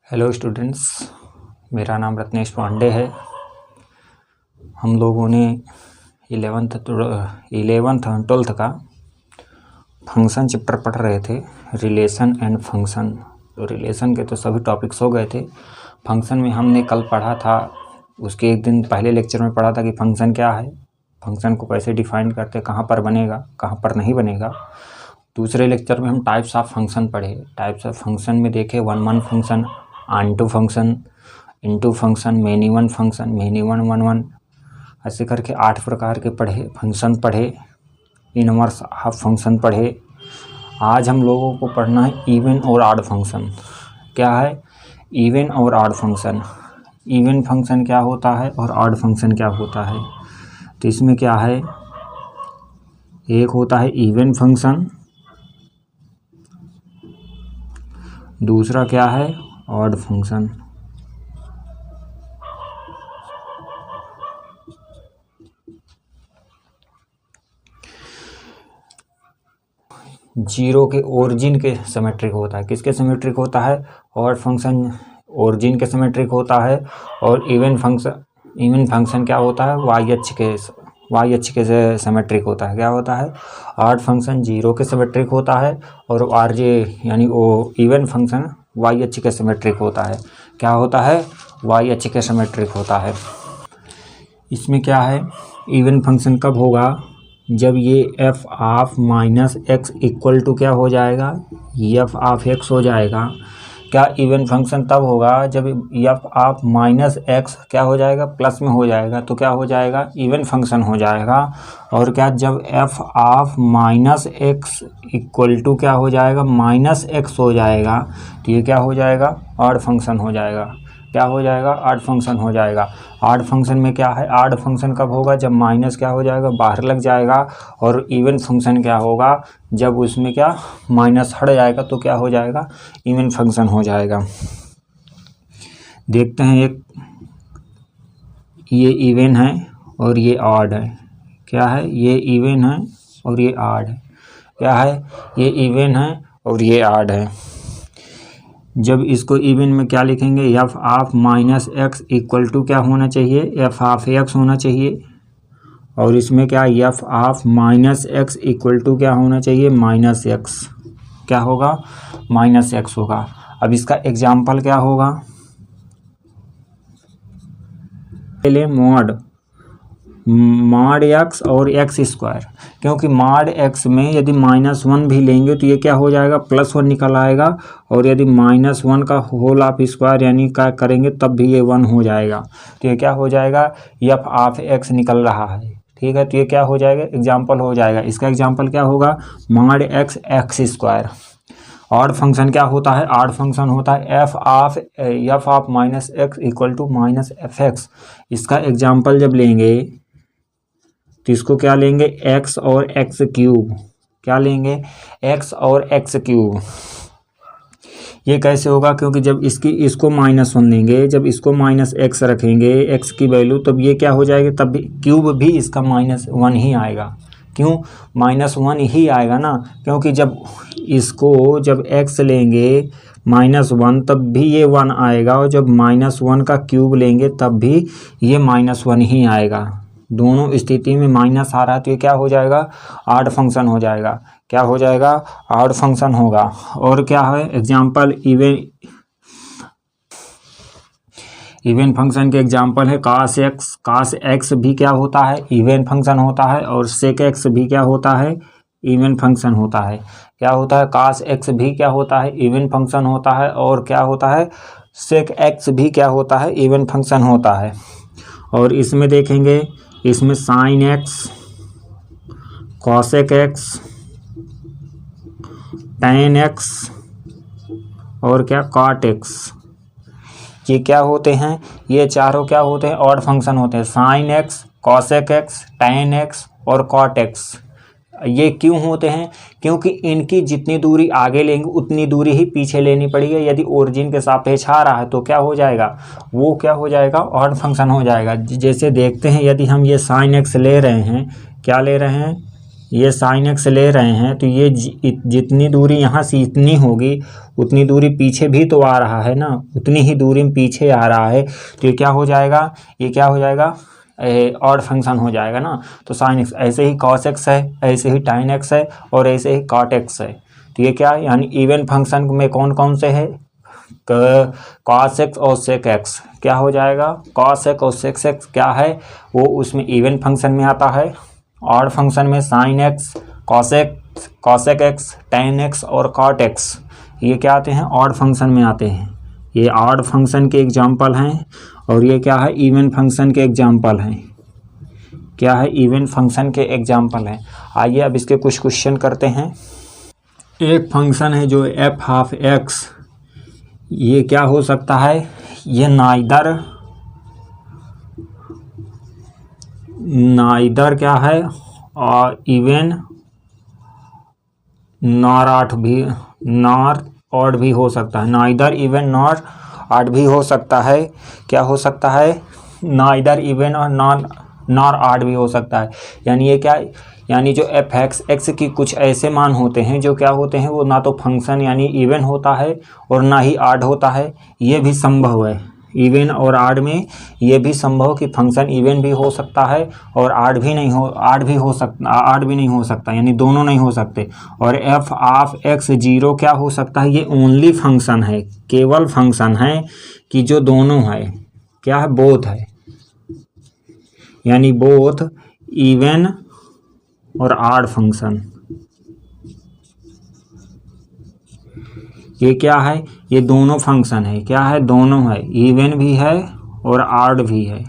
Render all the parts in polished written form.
Hello students, मेरा नाम रत्नेश पांडे है। हम लोगों ने 11th और 12th का फंक्शन चैप्टर पढ़ रहे थे, रिलेशन एंड फंक्शन। तो रिलेशन के तो सभी टॉपिक्स हो गए थे। फंक्शन में हमने कल पढ़ा था, उसके एक दिन पहले लेक्चर में पढ़ा था कि फंक्शन क्या है, फंक्शन को कैसे डिफाइन करते, कहाँ पर बनेगा, कहाँ पर नहीं बनेगा। दूसरे लेक्चर में हम टाइप्स ऑफ फंक्शन पढ़े। टाइप्स ऑफ फंक्शन में देखे one function, onto function, into function, many one function, many one, ऐसे करके 8 प्रकार के फंक्शन पढ़े। इनवर्स ऑफ फंक्शन पढ़े। आज हम लोगों को पढ़ना है इवन और ऑड फंक्शन। क्या है इवन और ऑड फंक्शन? इवन फंक्शन क्या होता है और ऑड फंक्शन क्या होता है? तो इसमें क्या है, एक होता है इवन फंक्शन, दूसरा क्या है ऑड फंक्शन। जीरो के ओरिजिन के सिमेट्रिक होता है। किसके सिमेट्रिक होता है? ऑड फंक्शन ओरिजिन के सिमेट्रिक होता है। और इवन फंक्शन क्या होता है? वाई अक्ष के सिमेट्रिक होता है। क्या होता है? ऑड फंक्शन जीरो के सिमेट्रिक होता है और आरजे यानी वो इवन फंक्शन वाई अक्ष के सिमेट्रिक होता है। क्या होता है? वाई अक्ष के सिमेट्रिक होता है। इसमें क्या है, इवन फंक्शन कब होगा? जब ये F of minus x equal to क्या हो जाएगा? एफ ऑफ एक्स हो जाएगा। क्या इवन फंक्शन तब होगा जब एफ ऑफ माइनस एक्स क्या हो जाएगा? प्लस में हो जाएगा, तो क्या हो जाएगा? इवन फंक्शन हो जाएगा। और क्या जब F of minus x equal to क्या हो जाएगा? माइनस एक्स हो जाएगा, तो ये क्या हो जाएगा? ऑड फंक्शन हो जाएगा। क्या हो जाएगा? ऑड फंक्शन हो जाएगा। ऑड फंक्शन में क्या है, ऑड फंक्शन कब होगा? जब माइनस क्या हो जाएगा? बाहर लग जाएगा। और इवन फंक्शन क्या होगा? जब उसमें क्या माइनस हट जाएगा, तो क्या हो जाएगा? इवन फंक्शन हो जाएगा। देखते हैं, एक ये इवन है और ये ऑड है। क्या है? ये इवन है और ये ऑड है। क्या है? ये इवन है और ये ऑड है। जब इसको इवन में क्या लिखेंगे? F of minus x equal to क्या होना चाहिए? एफ ऑफ एक्स होना चाहिए। और इसमें क्या, F of minus x equal to क्या होना चाहिए? Minus X. क्या होगा? माइनस एक्स होगा। अब इसका एग्जाम्पल क्या होगा? पहले मॉड एक्स और एक्स स्क्वायर, क्योंकि मॉड एक्स में यदि -1 भी लेंगे तो ये क्या हो जाएगा? +1 निकल आएगा। और यदि -1 का होल ऑफ स्क्वायर यानी क्या करेंगे तब भी ये 1 हो जाएगा, तो ये क्या हो जाएगा? एफ ऑफ एक्स निकल रहा है। ठीक है, तो ये क्या हो जाएगा? एग्जाम्पल हो जाएगा। इसका एग्जाम्पल क्या होगा? Mod X X square. Odd function क्या होता है? ऑड फंक्शन होता है F of minus x equal to minus F X. इसका एग्जाम्पल जब लेंगे तो इसको क्या लेंगे? एक्स और एक्स क्यूब। क्या लेंगे? एक्स और एक्स क्यूब। ये कैसे होगा? क्योंकि जब इसको -1 लेंगे, जब इसको माइनस एक्स रखेंगे एक्स की वैल्यू, तब ये क्या हो जाएगा? तब भी क्यूब भी इसका -1 ही आएगा। क्यों -1 ही आएगा ना? क्योंकि जब एक्स लेंगे -1 तब भी ये 1 आएगा, और जब -1 का क्यूब लेंगे तब भी ये -1 ही आएगा। दोनों स्थिति में माइनस आ रहा है, तो ये क्या हो जाएगा? ऑड फंक्शन हो जाएगा। क्या हो जाएगा? ऑड फंक्शन होगा। और क्या है एग्जाम्पल? इवन फंक्शन के एग्जाम्पल है कास एक्स। कास एक्स भी क्या होता है? इवन फंक्शन होता है। और सेक एक्स भी क्या होता है? इवन फंक्शन होता है। क्या होता है? कास एक्स भी क्या होता है? इवन फंक्शन होता है। और क्या होता है? सेक एक्स भी क्या होता है? इवन फंक्शन होता है। और इसमें देखेंगे, इसमें sine x, cosec x, tan x और क्या कॉट एक्स, ये क्या होते हैं? ये चारों क्या होते हैं? ऑड फंक्शन होते हैं। Sine x, cosec x, tan x और कॉट एक्स। ये क्यों होते हैं? क्योंकि इनकी जितनी दूरी आगे लेंगे उतनी दूरी ही पीछे लेनी पड़ेगी। यदि ओरिजिन के सापेक्ष आ रहा है तो क्या हो जाएगा? वो क्या हो जाएगा? ऑड फंक्शन हो जाएगा। जैसे देखते हैं, यदि हम ये साइन एक्स ले रहे हैं, क्या ले रहे हैं? ये साइन एक्स ले रहे हैं तो ये जितनी दूरी यहाँ से इतनी होगी उतनी दूरी पीछे भी तो आ रहा है ना, उतनी ही दूरी में पीछे आ रहा है, तो ये क्या हो जाएगा, ये क्या हो जाएगा, ऑड फंक्शन हो जाएगा ना। तो साइन एक्स, ऐसे ही कॉस एक्स है, ऐसे ही टाइन एक्स है और ऐसे ही कॉट एक्स है। तो ये क्या, यानी इवन फंक्शन में कौन कौन से है, कॉस एक्स और सेक एक्स, क्या हो जाएगा, कॉस एक्स और सेक एक्स क्या है, वो उसमें इवन फंक्शन में आता है। ऑड फंक्शन में sine x, cosec x, tan x और कॉट एक्स, ये क्या आते हैं, ऑड फंक्शन में आते हैं। ये ऑड फंक्शन के एग्जाम्पल हैं और ये क्या है, इवन फंक्शन के एग्जाम्पल हैं। क्या है, इवन फंक्शन के एग्जाम्पल हैं। आइए अब इसके कुछ क्वेश्चन करते हैं। एक फंक्शन है जो एफ हाफ एक्स, ये क्या हो सकता है, ये नाइदर क्या है, और इवन नॉर ऑड भी हो सकता है, नाइदर इवन नॉर ऑड भी हो सकता है। क्या हो सकता है, नाइदर इवन और नॉर ऑड भी हो सकता है। यानी ये क्या, यानी जो एफ एक्स की कुछ ऐसे मान होते हैं जो क्या होते हैं, वो ना तो फंक्शन यानी इवन होता है और ना ही ऑड होता है। ये भी संभव है, इवन और ऑड में ये भी संभव कि फंक्शन इवन भी हो सकता है और ऑड भी नहीं हो सकता, यानी दोनों नहीं हो सकते। और एफ ऑफ एक्स जीरो क्या हो सकता है, ये ओनली फंक्शन है, केवल फंक्शन है कि जो दोनों है, क्या है, बोथ है, यानी बोथ इवन और ऑड फंक्शन। ये क्या है, ये दोनों फंक्शन है, क्या है, दोनों है, इवन भी है और ऑड भी है।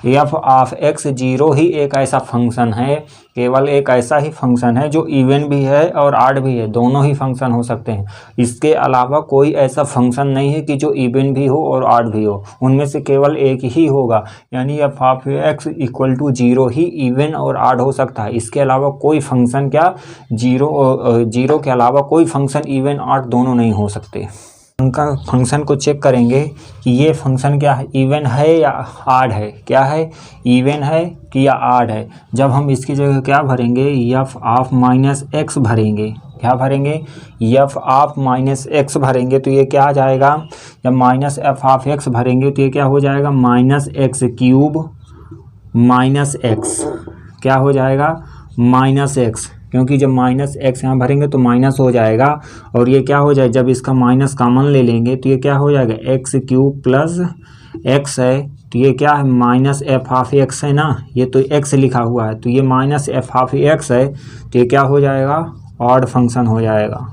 एफ ऑफ एक्स जीरो ही एक ऐसा फंक्शन है, केवल एक ऐसा ही फंक्शन है जो इवन भी है और ऑड भी है, दोनों ही फंक्शन हो सकते हैं। इसके अलावा कोई ऐसा फंक्शन नहीं है कि जो इवन भी हो और ऑड भी हो, उनमें से केवल एक ही होगा। यानी F of x equal to zero ही इवन और ऑड हो सकता है। इसके अलावा कोई फंक्शन क्या, जीरो के अलावा कोई फंक्शन इवन ऑड दोनों नहीं हो सकते। उनका फंक्शन को चेक करेंगे कि ये फंक्शन क्या है, इवन है या ऑड है, क्या है, इवन है कि या ऑड है। जब हम इसकी जगह क्या भरेंगे, एफ ऑफ माइनस एक्स भरेंगे, क्या भरेंगे, एफ ऑफ माइनस एक्स भरेंगे, तो ये क्या आ जाएगा, जब माइनस एफ ऑफ एक्स भरेंगे तो ये क्या हो जाएगा, minus x cube minus X, क्या हो जाएगा, माइनस एक्स, क्योंकि जब माइनस एक्स यहाँ भरेंगे तो माइनस हो जाएगा। और ये क्या हो जाए, जब इसका माइनस कॉमन ले लेंगे तो ये क्या हो जाएगा, एक्स क्यूब प्लस एक्स है, तो ये क्या है, माइनस एफ ऑफ एक्स है ना, ये तो एक्स लिखा हुआ है, तो ये माइनस एफ ऑफ एक्स है, तो ये क्या हो जाएगा, ऑड फंक्शन हो जाएगा।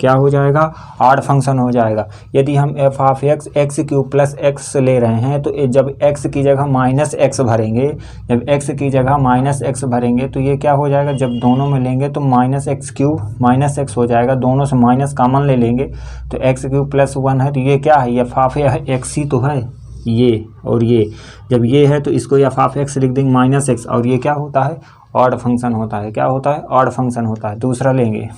क्या हो जाएगा, ऑड फंक्शन हो जाएगा। यदि हम F of x x cube plus x ले रहे हैं तो जब एक्स की जगह माइनस एक्स भरेंगे, जब एक्स की जगह माइनस एक्स भरेंगे तो ये क्या हो जाएगा, जब दोनों में लेंगे तो minus x cube minus x हो जाएगा, दोनों से माइनस कॉमन ले लेंगे तो एक्स क्यूब प्लस वन है, तो ये क्या है, एफ ऑफ एक्स ही तो है ये, और ये जब ये है तो इसको एफ ऑफ एक्स लिख देंगे माइनस एक्स, और ये क्या होता है, ऑड फंक्शन होता है, क्या होता है, ऑड फंक्शन होता है। दूसरा लेंगे,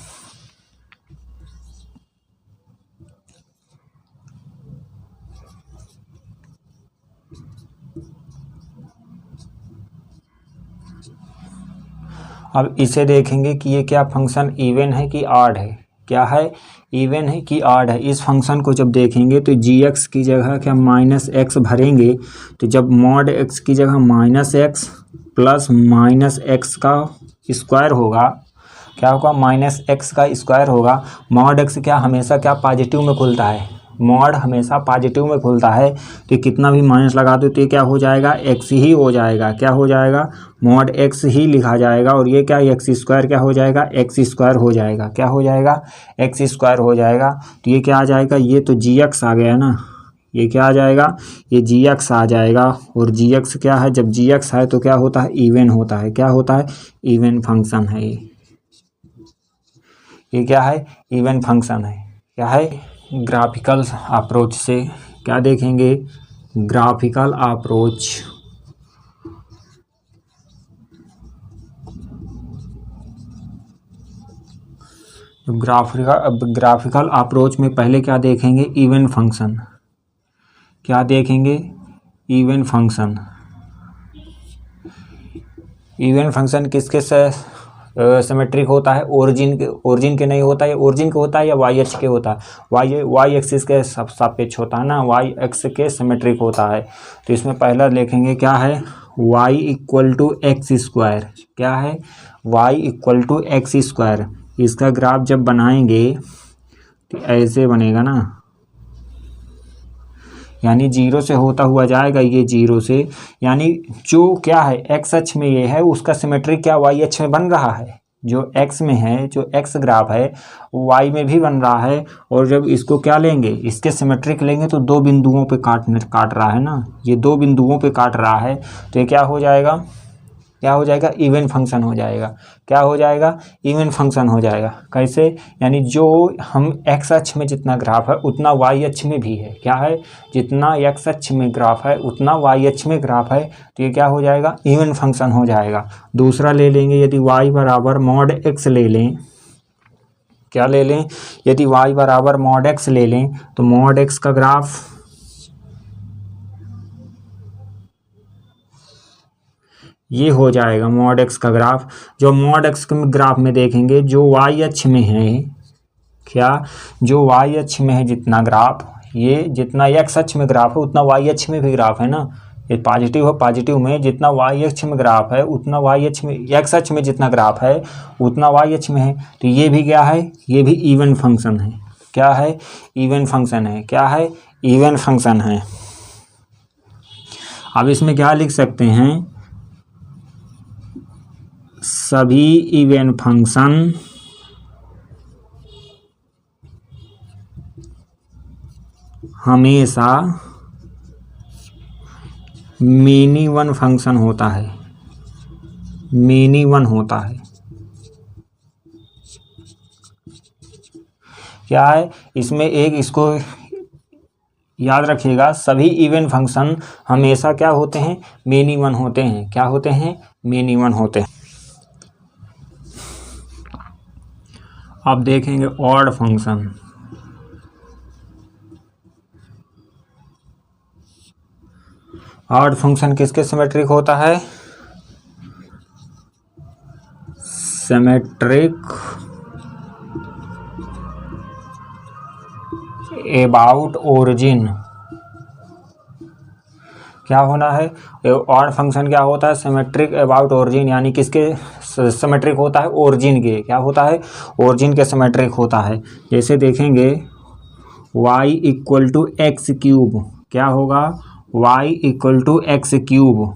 अब इसे देखेंगे कि ये क्या फंक्शन इवन है कि ऑड है, क्या है, इवन है कि ऑड है। इस फंक्शन को जब देखेंगे तो जी एक्स की जगह क्या माइनस एक्स भरेंगे, तो जब मॉड एक्स की जगह minus x plus minus x का स्क्वायर होगा, क्या होगा, माइनस एक्स का स्क्वायर होगा। मॉड एक्स क्या हमेशा क्या पॉजिटिव में खुलता है, मॉड हमेशा पॉजिटिव में खुलता है, तो कितना भी माइनस लगा दो तो ये क्या हो जाएगा, एक्स ही हो जाएगा, क्या हो जाएगा, मॉड एक्स ही लिखा जाएगा। और ये क्या, एक्स स्क्वायर क्या हो जाएगा, एक्स स्क्वायर हो जाएगा, क्या हो जाएगा, एक्स स्क्वायर हो जाएगा। तो ये क्या आ जाएगा, ये तो जी एक्स आ गया ना, ये क्या आ जाएगा, ये जी एक्स आ जाएगा। और जी एक्स क्या है, जब जी एक्स है तो क्या होता है, इवन होता है, क्या होता है, इवन फंक्शन है ये क्या है, इवन फंक्शन है, क्या है। ग्राफिकल अप्रोच से क्या देखेंगे, ग्राफिकल अप्रोच, ग्राफिकल अप्रोच में पहले क्या देखेंगे, इवन फंक्शन, क्या देखेंगे, इवन फंक्शन। इवन फंक्शन किसके सिमेट्रिक होता है? ओरिजिन के नहीं होता है, ओरिजिन के होता है या वाई अक्ष के होता है? वाई एक्सिस के सापेक्ष होता है ना, वाई एक्स के सिमेट्रिक होता है। तो इसमें पहला लिखेंगे क्या है, Y equal to X square. क्या है? Y equal to X square. इसका ग्राफ जब बनाएंगे तो ऐसे बनेगा ना, यानी जीरो से होता हुआ जाएगा ये जीरो से, यानी जो क्या है एक्स अक्ष में ये है उसका सिमेट्रिक क्या वाई अक्ष में बन रहा है। जो एक्स में है, जो एक्स ग्राफ है वाई में भी बन रहा है। और जब इसको क्या लेंगे, इसके सिमेट्रिक लेंगे तो दो बिंदुओं पे काट रहा है ना, ये दो बिंदुओं पे काट रहा है। तो ये क्या हो जाएगा, क्या हो जाएगा? इवन फंक्शन हो जाएगा। क्या हो जाएगा? इवन फंक्शन हो जाएगा। कैसे? यानी जो हम एक्स अक्ष में जितना ग्राफ है उतना वाई अक्ष में भी है। क्या है? जितना एक्स अक्ष में ग्राफ है उतना वाई अक्ष में ग्राफ है। तो ये क्या हो जाएगा? इवन फंक्शन हो जाएगा। दूसरा ले लेंगे, यदि वाई बराबर मॉड एक्स ले लें, क्या ले लें? यदि वाई बराबर मॉड एक्स ले लें तो मॉड एक्स का ग्राफ ये हो जाएगा। मॉड एक्स का ग्राफ, जो मॉड एक्स के ग्राफ में देखेंगे जो वाई अक्ष में है, क्या? जो वाई अक्ष में है जितना ग्राफ, ये जितना एक्स अक्ष में ग्राफ है उतना वाई अक्ष में भी ग्राफ है ना। ये पॉजिटिव है, पॉजिटिव में जितना वाई अक्ष में ग्राफ है उतना वाई अक्ष में, एक्स अक्ष में जितना ग्राफ है उतना वाई अक्ष में है। तो ये भी क्या है? ये भी इवन फंक्शन है। क्या है? इवन फंक्शन है। क्या है? इवन फंक्शन है। अब इसमें क्या लिख सकते हैं, सभी इवन फंक्शन हमेशा मिनी वन फंक्शन होता है। मिनी वन होता है। क्या है इसमें? एक इसको याद रखिएगा, सभी इवन फंक्शन हमेशा क्या होते हैं? मिनी वन होते हैं। क्या होते हैं? मिनी वन होते हैं। अब देखेंगे ऑड फंक्शन। ऑड फंक्शन किसके सिमेट्रिक होता है? Symmetric about origin. क्या होना है? ऑड फंक्शन क्या होता है? सिमेट्रिक अबाउट ओरिजिन, यानी किसके सिमेट्रिक होता है? ओरिजिन के। क्या होता है? ओरिजिन के सिमेट्रिक होता है। जैसे देखेंगे y equal to X cube, क्या होगा? y equal to X cube.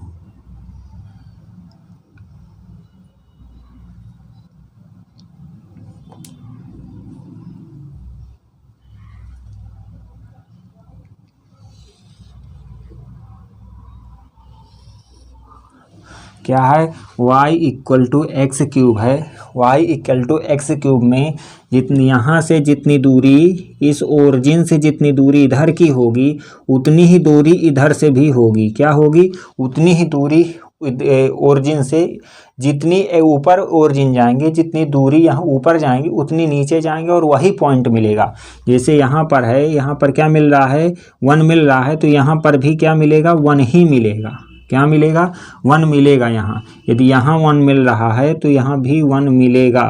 क्या है? y equal to X cube है। y equal to X cube में जितनी यहाँ से जितनी दूरी, इस ओरिजिन से जितनी दूरी इधर की होगी उतनी ही दूरी इधर से भी होगी। क्या होगी? उतनी ही दूरी ओरिजिन से, जितनी ऊपर ओरिजिन जाएंगे, जितनी दूरी यहाँ ऊपर जाएंगी उतनी नीचे जाएंगे और वही पॉइंट मिलेगा। जैसे यहाँ पर है, यहाँ पर क्या मिल रहा है? 1 मिल रहा है, तो यहाँ पर भी क्या मिलेगा? 1 ही मिलेगा। क्या मिलेगा? 1 मिलेगा यहाँ। यदि यहाँ 1 मिल रहा है तो यहाँ भी 1 मिलेगा।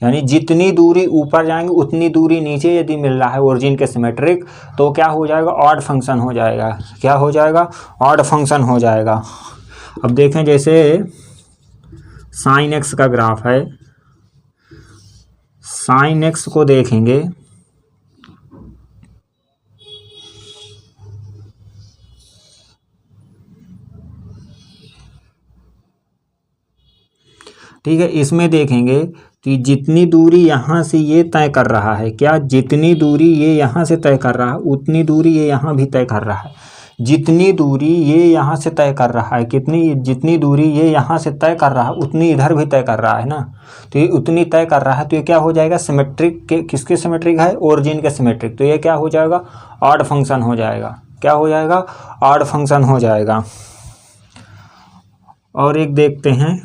यानी जितनी दूरी ऊपर जाएंगे उतनी दूरी नीचे यदि मिल रहा है ओरिजिन के सिमेट्रिक, तो क्या हो जाएगा? ऑड फंक्शन हो जाएगा। क्या हो जाएगा? ऑड फंक्शन हो जाएगा। अब देखें जैसे साइन एक्स का ग्राफ है, साइन एक्स को देखेंगे ठीक है, इसमें देखेंगे तो जितनी दूरी यहाँ से ये तय कर रहा है, क्या? जितनी दूरी ये यहाँ से तय कर रहा है उतनी दूरी ये यहाँ भी तय कर रहा है। जितनी दूरी ये यहाँ से तय कर रहा है, जितनी दूरी ये यहाँ से तय कर रहा है उतनी इधर भी तय कर रहा है ना। तो ये उतनी तय कर रहा है, तो ये क्या हो जाएगा? सिमेट्रिक के, किसके सिमेट्रिक है? ओरिजिन के सिमेट्रिक। तो ये क्या हो जाएगा? ऑड फंक्शन हो जाएगा। क्या हो जाएगा? ऑड फंक्शन हो जाएगा। और एक देखते हैं,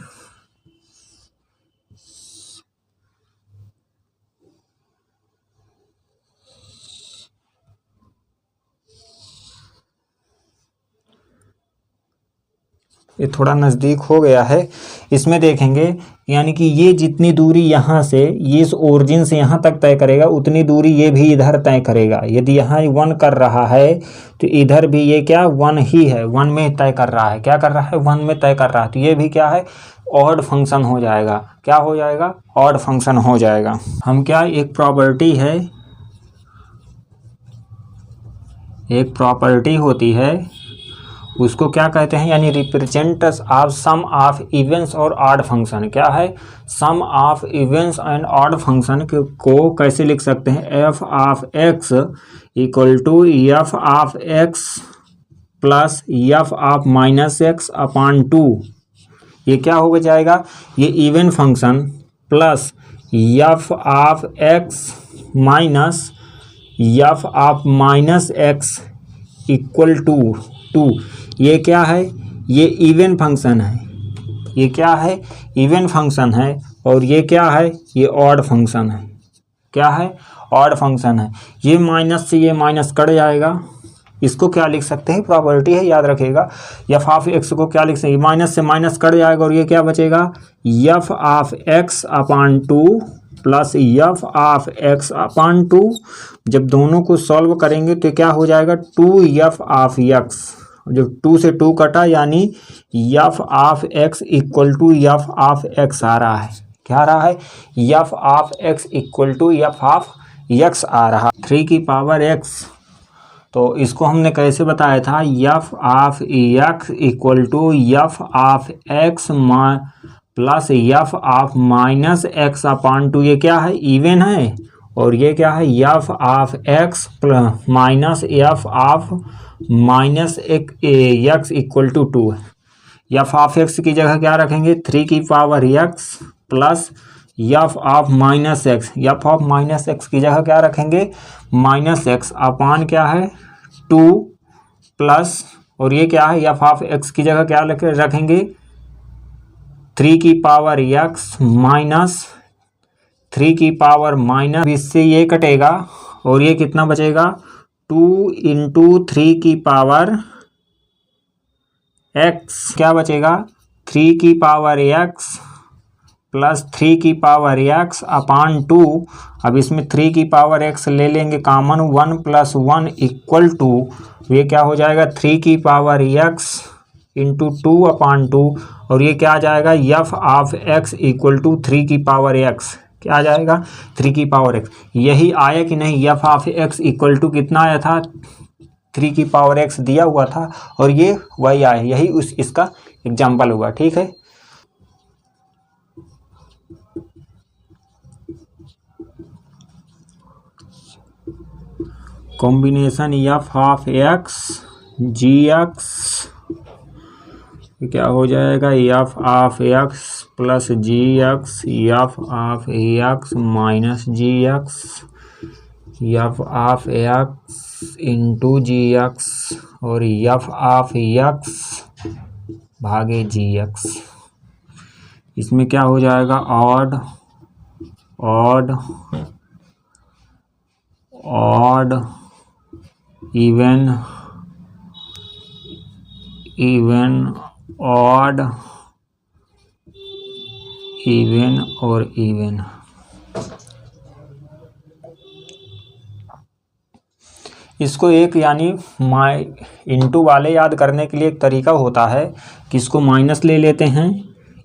ये थोड़ा नज़दीक हो गया है। इसमें देखेंगे यानी कि ये जितनी दूरी यहाँ से, ये इस ओरिजिन से यहाँ तक तय करेगा, उतनी दूरी ये भी इधर तय करेगा। यदि यहाँ 1 कर रहा है तो इधर भी ये क्या 1 ही है, 1 में तय कर रहा है। क्या कर रहा है? 1 में तय कर रहा है। तो ये भी क्या है? ऑड फंक्शन हो जाएगा। क्या हो जाएगा? ऑड फंक्शन हो जाएगा। हम क्या, एक प्रॉपर्टी होती है, उसको क्या कहते हैं? यानी represents of sum of events और ऑड फंक्शन। क्या है? Sum of events and odd function को कैसे लिख सकते हैं? F of x equal to F of x plus F of minus X upon 2। ये क्या हो जाएगा? ये event function plus F of x minus F of minus x equal to 2। ये क्या है? ये इवन फंक्शन है। ये क्या है? इवन फंक्शन है। और ये क्या है? ये ऑड फंक्शन है। क्या है? ऑड फंक्शन है। ये माइनस से ये माइनस कट जाएगा। इसको क्या लिख सकते हैं? प्रॉपर्टी है, याद रखिएगा। एफ ऑफ एक्स को क्या लिख सकते हैं? माइनस से माइनस कट जाएगा और ये क्या बचेगा? F of x upon 2 plus F of x upon 2। जब दोनों को सॉल्व करेंगे तो क्या हो जाएगा? 2f of x. जब 2 से 2 कटा यानी F of x equal to F of X आ रहा है। क्या आ रहा है? F of x equal to F of X आ रहा है। 3 की पावर एक्स, तो इसको हमने कैसे बताया था? F of x equal to F of x plus F of minus X upon 2। ये क्या है? इवन है। और ये क्या है? F of x minus F of minus x equal to 2 है। एफ ऑफ एक्स की जगह क्या रखेंगे? 3 की power x plus F of minus x. F of minus x की जगह क्या रखेंगे? माइनस एक्स अपान क्या है? 2 प्लस, और ये क्या है? एफ ऑफ एक्स की जगह क्या रखेंगे? 3 की पावर एक्स माइनस 3 की पावर माइनस, इससे ये कटेगा और ये कितना बचेगा? 2 इंटू 3 की पावर एक्स। क्या बचेगा? 3 की पावर एक्स प्लस 3 की पावर एक्स अपान 2। अब इसमें 3 की पावर एक्स ले लेंगे कॉमन, 1 प्लस 1 इक्वल टू, ये क्या हो जाएगा? 3 की पावर एक्स इंटू 2 अपान 2। और ये क्या आ जाएगा? F of x equal to 3 की पावर एक्स। क्या आ जाएगा? 3 की पावर एक्स। यही आया कि नहीं? F of x equal to कितना आया था? 3 की पावर एक्स दिया हुआ था और ये वही आया। यही इसका एग्जाम्पल होगा। ठीक है। Combination f of x g x क्या हो जाएगा? F of x plus g x, f of x minus g x, f of x into g x और एफ ऑफ एक्स भागे जी एक्स। इसमें क्या हो जाएगा? Odd odd odd even even odd even और इवन। इसको एक यानी इंटू वाले याद करने के लिए एक तरीका होता है कि इसको माइनस ले लेते हैं,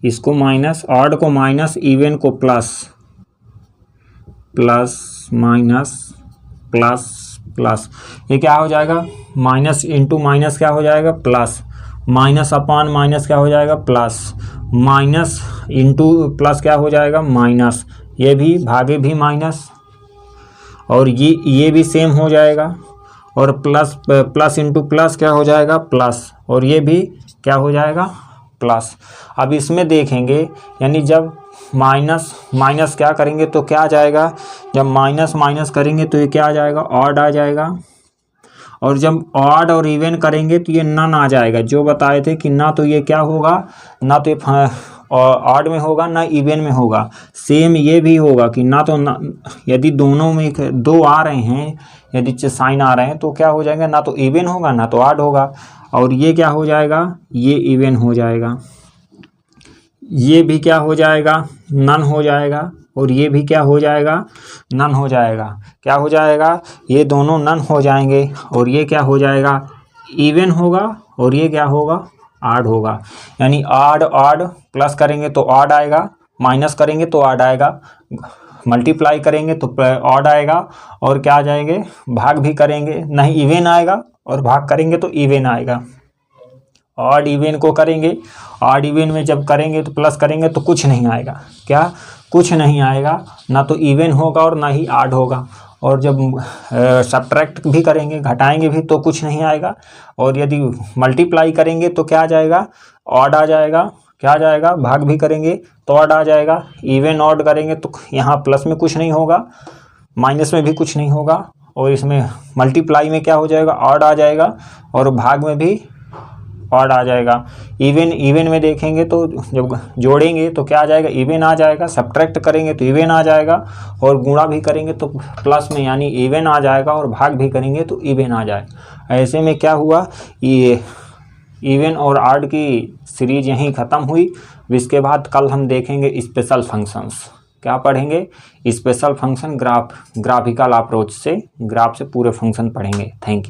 इसको माइनस, ऑड को माइनस, इवन को plus, plus minus plus plus. ये क्या हो जाएगा? माइनस इंटू माइनस क्या हो जाएगा? प्लस, माइनस अपान माइनस क्या हो जाएगा? प्लस, माइनस इंटू प्लस क्या हो जाएगा? माइनस, ये भी भागे भी माइनस, और ये भी सेम हो जाएगा। और प्लस प्लस इंटू प्लस क्या हो जाएगा? प्लस, और ये भी क्या हो जाएगा? प्लस। अब इसमें देखेंगे यानी जब माइनस माइनस क्या करेंगे तो क्या आ जाएगा? जब माइनस माइनस करेंगे तो ये क्या आ जाएगा? ऑड आ जाएगा। और जब ऑड और इवन करेंगे तो ये नन आ जाएगा। जो बताए थे कि ना तो ये क्या होगा, ना तो ये और ऑड में होगा ना इवन में होगा। सेम ये भी होगा कि ना तो ना, यदि दोनों में दो आ रहे हैं, यदि साइन आ रहे हैं तो क्या हो जाएगा, ना तो इवन होगा ना तो ऑड होगा। और ये क्या हो जाएगा, ये इवन हो जाएगा, ये भी क्या हो जाएगा, नन हो जाएगा, और ये भी क्या हो जाएगा, नन हो जाएगा। क्या हो जाएगा, ये दोनों नन हो जाएंगे, और ये क्या हो जाएगा, इवन होगा, और ये क्या होगा, ऑड होगा। यानी ऑड ऑड प्लस करेंगे तो ऑड आएगा, माइनस करेंगे तो ऑड आएगा, मल्टीप्लाई करेंगे तो ऑड आएगा, और क्या आ जाएंगे, भाग भी करेंगे नहीं इवन आएगा, और भाग करेंगे तो इवन आएगा। ऑड इवन को करेंगे, ऑड इवन में जब करेंगे तो प्लस करेंगे तो कुछ नहीं आएगा, क्या कुछ नहीं आएगा, ना तो इवन होगा और ना ही ऑड होगा। और जब सब्ट्रैक्ट भी करेंगे, घटाएंगे भी तो कुछ नहीं आएगा, और यदि मल्टीप्लाई करेंगे तो क्या आ जाएगा, ऑड आ जाएगा। क्या आ जाएगा, भाग भी करेंगे तो ऑड आ जाएगा, इवन ऑड करेंगे तो यहाँ प्लस में कुछ नहीं होगा, माइनस में भी कुछ नहीं होगा, और इसमें मल्टीप्लाई में क्या हो जाएगा, ऑड आ जाएगा, और भाग में भी ऑड आ जाएगा। इवन में देखेंगे तो जब जोड़ेंगे तो क्या आ जाएगा, इवन आ जाएगा, सब्ट्रैक्ट करेंगे तो इवन आ जाएगा, और गुणा भी करेंगे तो प्लस में यानी इवन आ जाएगा, और भाग भी करेंगे तो इवन आ जाएगा। ऐसे में क्या हुआ, ये इवन और ऑड की सीरीज यहीं ख़त्म हुई। इसके बाद कल हम देखेंगे स्पेशल फंक्शंस। क्या पढ़ेंगे, स्पेशल फंक्शन, ग्राफिकल अप्रोच से, ग्राफ से पूरे फंक्शन पढ़ेंगे। Thank you.